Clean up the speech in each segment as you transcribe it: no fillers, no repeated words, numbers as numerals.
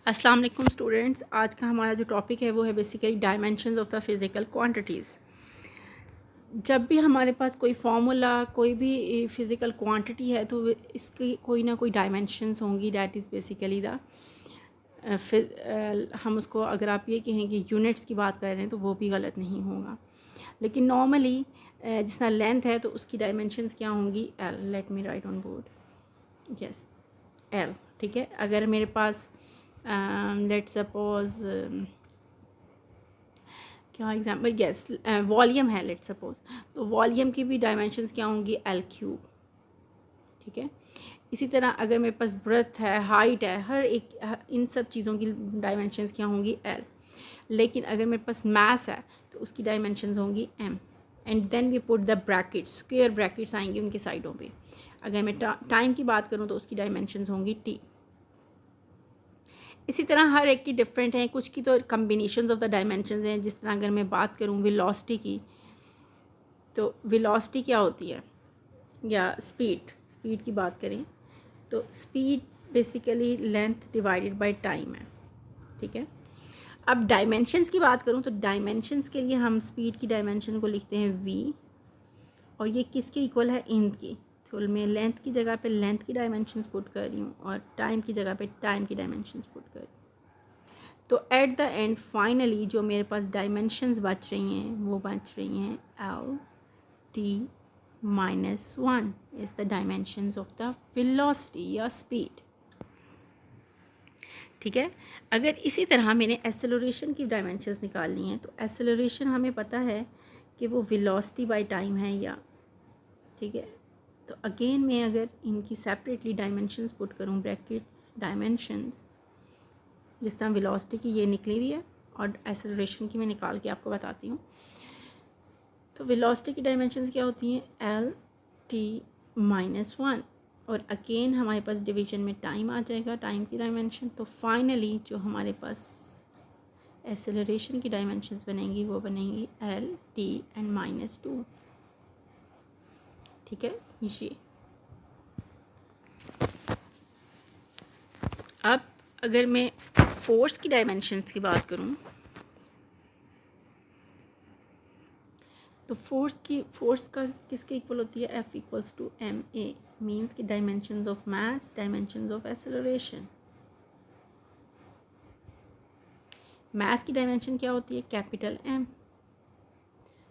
अस्सलाम वालेकुम स्टूडेंट्स। आज का हमारा जो टॉपिक है वो है basically dimensions of the physical quantities. जब भी हमारे पास कोई फार्मूला कोई भी फिज़िकल क्वांटिटी है तो इसकी कोई ना कोई डायमेंशंस होंगी। दैट इज़ बेसिकली द हम उसको अगर आप ये कहें कि यूनिट्स की बात कर रहे हैं तो वो भी गलत नहीं होगा। लेकिन नॉर्मली जिस तरह लेंथ है तो उसकी डायमेंशंस क्या होंगी? L. Let me right on board. Yes, L. ठीक है, अगर मेरे पास लेट सपोज क्या एग्जाम्पल, यस, वॉल्यूम है लेट सपोज, तो वॉल्यूम की भी डायमेंशंस क्या होंगी? L cube. ठीक है, इसी तरह अगर मेरे पास ब्रेथ है, हाइट है, इन सब चीज़ों की डायमेंशंस क्या होंगी? एल। लेकिन अगर मेरे पास मास है तो उसकी डायमेंशंस होंगी M. And then we put the brackets, square brackets आएंगे उनके साइडों पे। अगर मैं टाइम की बात करूँ तो उसकी डायमेंशंस होंगी टी। इसी तरह हर एक की डिफरेंट हैं, कुछ की तो कम्बिनेशंस ऑफ द डायमेंशंस हैं। जिस तरह अगर मैं बात करूँ वेलोसिटी की, तो वेलोसिटी क्या होती है, या स्पीड की बात करें तो speed basically length divided by time है। ठीक है, अब डायमेंशंस की बात करूँ तो डायमेंशंस के लिए हम स्पीड की डायमेंशन को लिखते हैं वी, और ये किसके इक्वल है? इन की। तो मैं लेंथ की जगह पे लेंथ की डायमेंशंस पुट कर रही हूँ और टाइम की जगह पे टाइम की डायमेंशंस पुट कर रही हूँ। तो एट द एंड फाइनली जो मेरे पास डायमेंशंस बच रही हैं वो बच रही हैं L T minus one is the dimensions of the velocity या स्पीड। ठीक है, अगर इसी तरह मैंने एक्सेलरेशन की डायमेंशंस निकालनी है तो एक्सेलरेशन हमें पता है कि वो वेलोसिटी बाय टाइम है या, ठीक है, तो अगेन मैं अगर इनकी सेपरेटली डायमेंशंस पुट करूँ, ब्रैकेट्स डायमेंशंस, जिस तरह वेलोसिटी की ये निकली हुई है और एक्सेलरेशन की मैं निकाल के आपको बताती हूँ। तो वेलोसिटी की डायमेंशंस क्या होती हैं? एल टी माइनस वन, और अगेन हमारे पास डिवीजन में टाइम आ जाएगा, टाइम की डायमेंशन। तो फाइनली जो हमारे पास एक्सेलरेशन की डायमेंशंस बनेंगी वो बनेंगी L T and minus two. ठीक है, ये अब अगर मैं फोर्स की डायमेंशंस की बात करूँ तो फोर्स का किसके इक्वल होती है? F equals to M A, means की dimensions of mass, dimensions of acceleration. Mass की डायमेंशन क्या होती है? Capital M.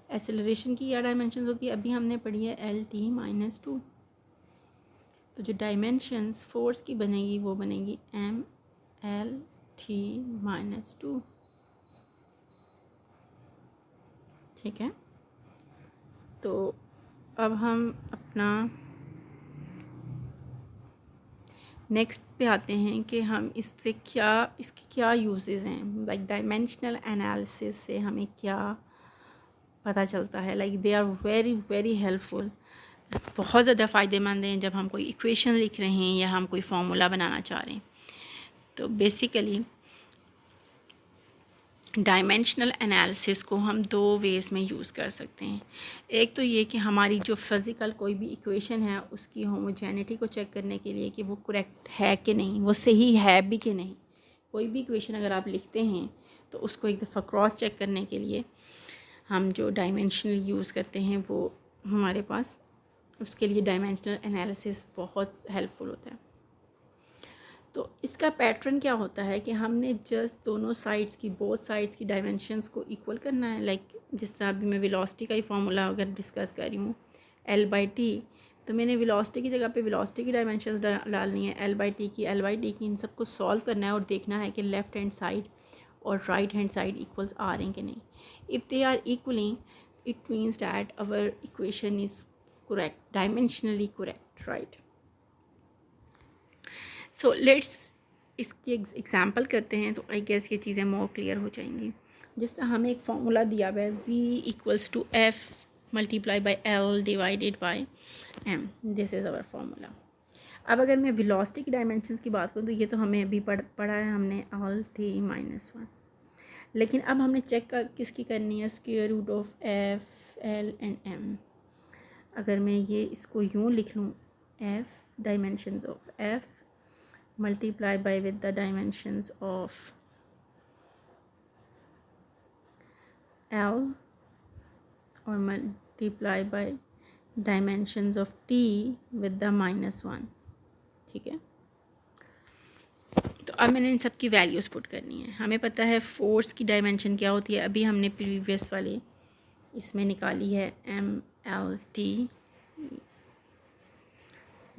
एक्सेलरेशन की क्या डायमेंशन होती है? अभी हमने पढ़ी है एल टी माइनस टू। तो जो डायमेंशंस फोर्स की बनेगी वो बनेगी M L T minus two. ठीक है, तो अब हम अपना नेक्स्ट पे आते हैं कि हम इसके क्या यूजेस हैं। लाइक डायमेंशनल एनालिसिस से हमें क्या पता चलता है? Like they are very very helpful, बहुत ज़्यादा फ़ायदेमंद हैं जब हम कोई इक्वेशन लिख रहे हैं या हम कोई फार्मूला बनाना चाह रहे हैं। तो बेसिकली डायमेंशनल एनालिसिस को हम दो वेज़ में यूज़ कर सकते हैं। एक तो ये कि हमारी जो फिज़िकल कोई भी इक्वेशन है उसकी होमोजेनिटी को चेक करने के लिए कि वो करेक्ट है कि नहीं, वो सही है भी कि नहीं। कोई भी इक्वेशन अगर आप लिखते हैं तो उसको एक दफ़ा क्रॉस चेक करने के लिए हम जो डायमेंशनल यूज़ करते हैं वो हमारे पास, उसके लिए डायमेंशनल एनालिसिस बहुत हेल्पफुल होता है। तो इसका पैटर्न क्या होता है कि हमने जस्ट दोनों साइड्स की, बोथ साइड्स की डायमेंशंस को इक्वल करना है। लाइक जिस तरह अभी मैं वेलोसिटी का ही फार्मूला अगर डिस्कस कर रही हूँ एल बाई टी, तो मैंने वेलोसिटी की जगह पे वेलोसिटी की डायमेंशंस डालनी है, एल बाई टी की, इन सबको सॉल्व करना है और देखना है कि लेफ़्ट हैंड साइड और राइट हैंड साइड इक्वल्स आ रहे हैं कि नहीं। If they are equaling it means that our equation is correct, dimensionally correct, right. So let's इसकी एग्जांपल करते हैं तो आई गेस ये चीज़ें मोर क्लियर हो जाएंगी। जिस तरह हमें एक फार्मूला दिया हुआ है v equals to F multiply by L divided by M, this is our formula. अब अगर मैं वेलोसिटी की डायमेंशंस की बात करूँ तो ये तो हमें अभी पढ़ा है हमने, एल टी माइनस वन। लेकिन अब हमने चेक किसकी करनी है? Square root of F L and M. अगर मैं ये इसको यूँ लिख लूँ, F dimensions of F multiply by with the dimensions of L और multiply by dimensions of T with the -1। ठीक है, तो अब मैंने इन सब की वैल्यूज़ पुट करनी है। हमें पता है फोर्स की डायमेंशन क्या होती है, अभी हमने प्रीवियस वाले इसमें निकाली है MLT,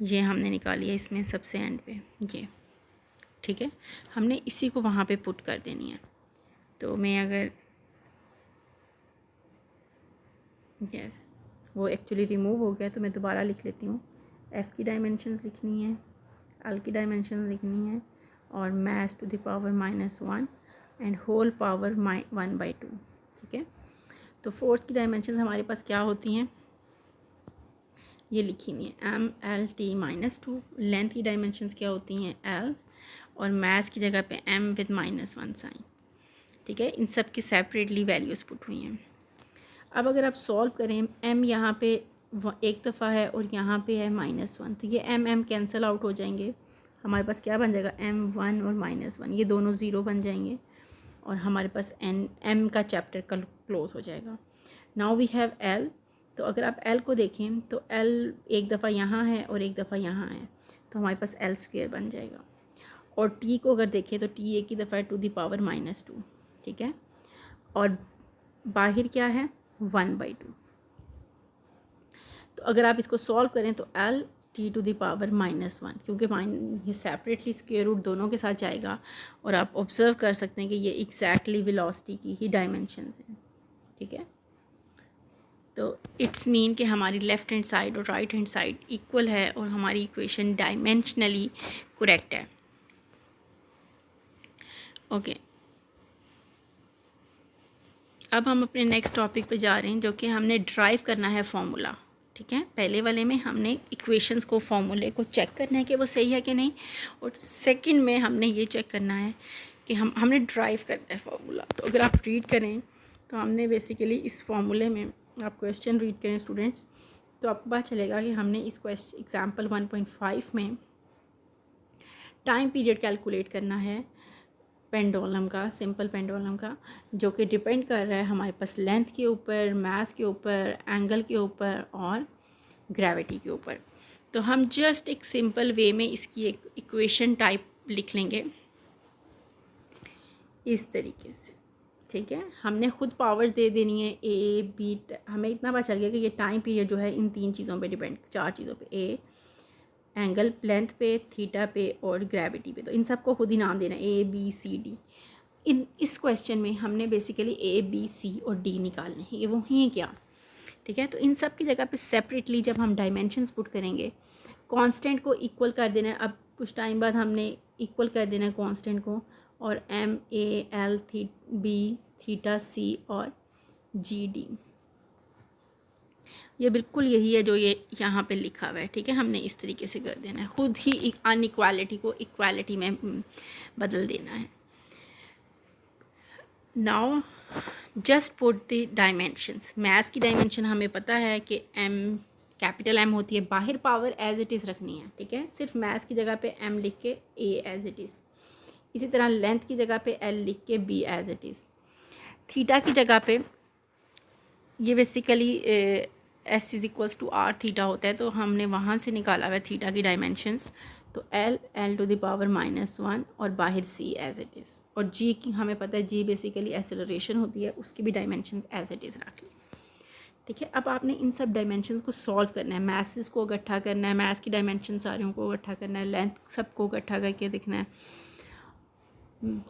ये हमने निकाली है इसमें सबसे एंड पे ये। ठीक है, हमने इसी को वहाँ पे पुट कर देनी है। तो मैं अगर यस वो एक्चुअली रिमूव हो गया तो मैं दोबारा लिख लेती हूँ। F की डायमेंशन लिखनी है, L की डायमेंशन लिखनी है और mass to the power -1 and whole power 1/2। ठीक है, तो फोर्स की डायमेंशन हमारे पास क्या होती हैं ये लिखी हुई है MLT -2। लेंथ की डायमेंशंस क्या होती हैं L और मैस की जगह पे M विद -1 साइन। ठीक है, इन सब की सेपरेटली वैल्यूज़ पुट हुई हैं। अब अगर आप सॉल्व करें, M यहाँ पे एक दफ़ा है और यहाँ पे है -1, तो ये M कैंसिल आउट हो जाएंगे। हमारे पास क्या बन जाएगा M1 और -1, ये दोनों ज़ीरो बन जाएंगे और हमारे पास M का चैप्टर कल क्लोज़ हो जाएगा। Now we have L। तो अगर आप L को देखें तो L एक दफ़ा यहाँ है और एक दफ़ा यहाँ है, तो हमारे पास L² बन जाएगा। और T को अगर देखें तो T एक ही दफ़ा है टू द पावर -2। ठीक है, और बाहर क्या है 1/2। तो अगर आप इसको सॉल्व करें तो L T to the power -1, क्योंकि ये सेपरेटली स्क्वायर रूट दोनों के साथ जाएगा और आप ऑब्ज़र्व कर सकते हैं कि ये एग्जैक्टली वेलोसिटी की ही डायमेंशंस हैं। ठीक है, तो इट्स मीन कि हमारी लेफ़्ट हैंड साइड और राइट हैंड साइड इक्वल है और हमारी इक्वेशन डायमेंशनली करेक्ट है। ओके, अब हम अपने नेक्स्ट टॉपिक पे जा रहे हैं, जो कि हमने ड्राइव करना है फॉर्मूला। ठीक है, पहले वाले में हमने इक्वेशंस को, फॉर्मूले को चेक करना है कि वो सही है कि नहीं, और सेकंड में हमने ये चेक करना है कि हमने ड्राइव करना है फार्मूला। तो अगर आप रीड करें तो हमने बेसिकली इस फार्मूले में, आप क्वेश्चन रीड करें स्टूडेंट्स, तो आपको पता चलेगा कि हमने इस क्वेश्चन एग्जाम्पल 1.5 में टाइम पीरियड कैलकुलेट करना है पेंडुलम का, सिंपल पेंडुलम का, जो कि डिपेंड कर रहा है हमारे पास लेंथ के ऊपर, मास के ऊपर, एंगल के ऊपर और ग्रेविटी के ऊपर। तो हम जस्ट एक सिंपल वे में इसकी एक इक्वेशन टाइप लिख लेंगे इस तरीके से। ठीक है, हमने खुद पावर्स दे देनी है A B। हमें इतना पता चल गया कि ये टाइम पीरियड जो है इन 3 चीज़ों पे डिपेंड, 4 चीज़ों पे, A एंगल, लेंथ पे, थीटा पे और ग्रेविटी पे। तो इन सब को खुद ही नाम देना है A B C D। इस क्वेश्चन में हमने बेसिकली A B C और D निकालने हैं, ये वो हैं क्या। ठीक है, तो इन सब की जगह पे सेपरेटली जब हम डायमेंशंस पुट करेंगे, कांस्टेंट को इक्वल कर देना है। अब कुछ टाइम बाद हमने इक्वल कर देना है कांस्टेंट को, और M A L B theta C और G D, ये बिल्कुल यही है जो ये यहाँ पे लिखा हुआ है। ठीक है, हमने इस तरीके से कर देना है, खुद ही अनइक्वालिटी को इक्वालिटी में बदल देना है। Now just put the dimensions. Maths की डायमेंशन हमें पता है कि M, कैपिटल M होती है, बाहर पावर एज इट इज़ रखनी है। ठीक है, सिर्फ मैथ्स की जगह पे M लिख के A एज इट इज़, इसी तरह लेंथ की जगह पे L लिख के B as it is. Theta की जगह पे ये basically S is equals to R theta होता है, तो हमने वहाँ से निकाला हुआ है थीटा की डायमेंशंस। तो L टू द पावर -1 और बाहर C एज इट इज़, और G की हमें पता है G बेसिकली एक्सेलरेशन होती है, उसकी भी डायमेंशंस एज इट इज़ रख ली। ठीक है, अब आपने इन सब डायमेंशंस को सॉल्व करना है, मैसेस को इकट्ठा करना है, मैथ्स की डायमेंशन सारों को इकट्ठा करना है, लेंथ सबको इकट्ठा करके देखना है,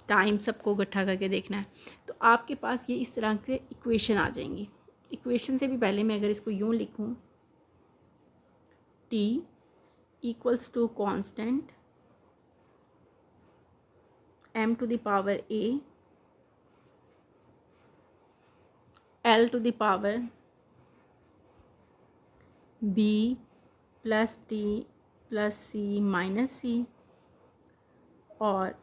टाइम सबको इकट्ठा करके देखना है। तो आपके पास ये इस तरह से इक्वेशन आ जाएंगी। इक्वेशन से भी पहले मैं अगर इसको यूँ लिखूँ, T equals to constant M to the power A L to the power B plus T plus C minus C और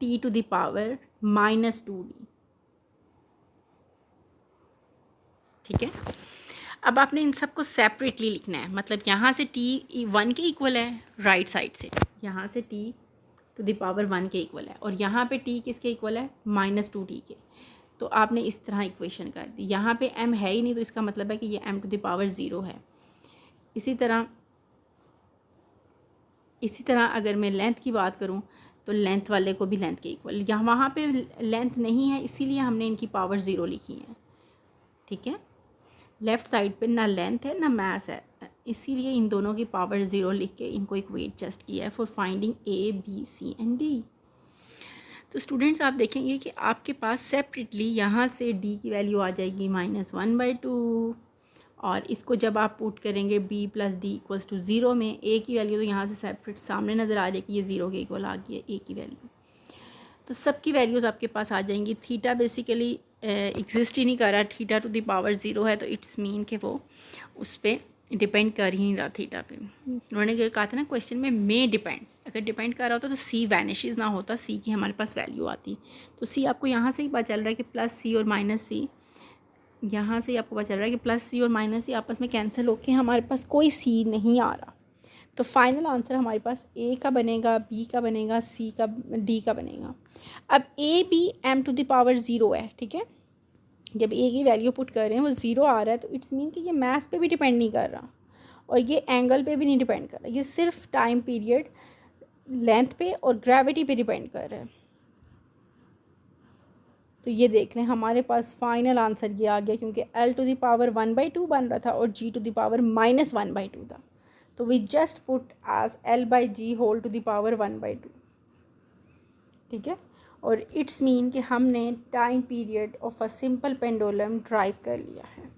T to the power -2D। ठीक है, अब आपने इन सबको सेपरेटली लिखना है, मतलब यहाँ से t 1 के इक्वल है राइट साइड से, यहाँ से t टू द पावर 1 के इक्वल है, और यहाँ पे t किसके इक्वल है, -2t के। तो आपने इस तरह इक्वेशन कर दी। यहाँ पे m है ही नहीं, तो इसका मतलब है कि ये m टू द पावर 0 है। इसी तरह अगर मैं लेंथ की बात करूँ तो लेंथ वाले को भी लेंथ के इक्वल, यहाँ वहाँ पे लेंथ नहीं है इसीलिए हमने इनकी पावर 0 लिखी है, ठीक है। लेफ़्ट साइड पे ना लेंथ है ना मैथ है, इसीलिए इन दोनों की पावर 0 लिख के इनको इक्वेट जस्ट किया है for finding A, B, C and D। तो स्टूडेंट्स आप देखेंगे कि आपके पास सेपरेटली यहाँ से D की वैल्यू आ जाएगी -1/2, और इसको जब आप पुट करेंगे b + d = 0 में, a की वैल्यू तो यहाँ से सेपरेट सामने नज़र आ रही है कि ये 0 के इक्वल आ गई है a की वैल्यू। तो सब की वैल्यूज़ आपके पास आ जाएंगी। थीटा बेसिकली एग्जिस्ट ही नहीं कर रहा, थीटा टू द पावर 0 है, तो इट्स मीन कि वो उस पर डिपेंड कर ही नहीं रहा थीटा पे। उन्होंने कहा था ना क्वेश्चन में मे डिपेंड्स, अगर डिपेंड कर रहा होता तो सी वैनिशेस ना होता, सी की हमारे पास वैल्यू आती। तो सी आपको यहाँ से ही पता चल रहा है कि +c और -c, यहाँ से आपको पता चल रहा है कि +c और -c आपस में कैंसिल होके हमारे पास कोई c नहीं आ रहा। तो फाइनल आंसर हमारे पास a का बनेगा, b का बनेगा, c का, d का बनेगा। अब a b m to the power 0 है, ठीक है। जब a की वैल्यू पुट कर रहे हैं वो 0 आ रहा है, तो इट्स मीन कि ये मैथ्स पे भी डिपेंड नहीं कर रहा और ये एंगल पे भी नहीं डिपेंड कर रहा, ये सिर्फ टाइम पीरियड, लेंथ पे और ग्रेविटी पे डिपेंड कर रहा है। तो ये देख लें हमारे पास फाइनल आंसर ये आ गया, क्योंकि l टू द पावर 1/2 बन रहा था और g टू द पावर -1/2 था। तो we just put as l/g whole to the power 1/2, ठीक है। और इट्स मीन कि हमने time period of a simple pendulum derive कर लिया है।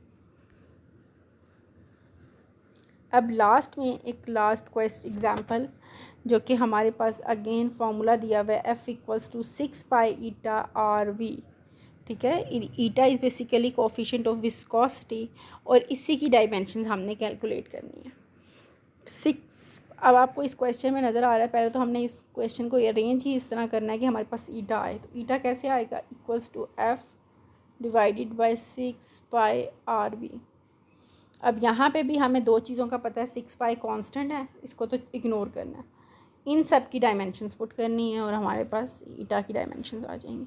अब लास्ट में एक लास्ट क्वेश्चन एग्जांपल, जो कि हमारे पास अगेन फार्मूला दिया हुआ है F = 6π η/RV, ठीक है। Eta is basically coefficient of viscosity, और इसी की डायमेंशन हमने कैलकुलेट करनी है 6। अब आपको इस क्वेश्चन में नज़र आ रहा है, पहले तो हमने इस क्वेश्चन को अरेंज ही इस तरह करना है कि हमारे पास ईटा आए। तो ईटा कैसे आएगा, =F / 6πRV। अब यहाँ पे भी हमें दो चीज़ों का पता है, 6π कांस्टेंट है, इसको तो इग्नोर करना है, इन सब की डायमेंशंस पुट करनी है और हमारे पास ईटा की डायमेंशंस आ जाएंगी।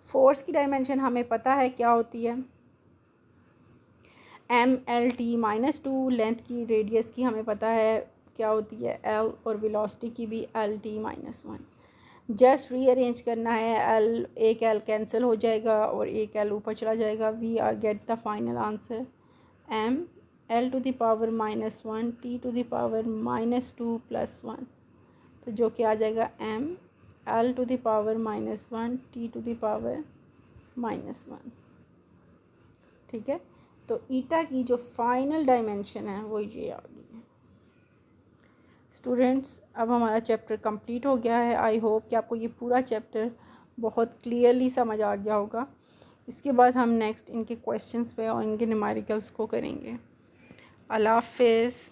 फोर्स की डायमेंशन हमें पता है क्या होती है, mLT -2, लेंथ की, रेडियस की हमें पता है क्या होती है L, और वेलोसिटी की भी LT -1। जस्ट रीअरेंज करना है, एक L कैंसिल हो जाएगा और एक L ऊपर चला जाएगा। We are get the final answer m L to the power -1 T to the power -2 + 1, तो जो कि आ जाएगा m L to the power -1 T to the power -1, ठीक है। तो ईटा की जो फाइनल डायमेंशन है वो ये आ गई है। स्टूडेंट्स अब हमारा चैप्टर कंप्लीट हो गया है। आई होप कि आपको ये पूरा चैप्टर बहुत क्लियरली समझ आ गया होगा। इसके बाद हम नेक्स्ट इनके क्वेश्चंस पे और इनके न्यूमेरिकल्स को करेंगे। अल्लाह हाफ़िज़।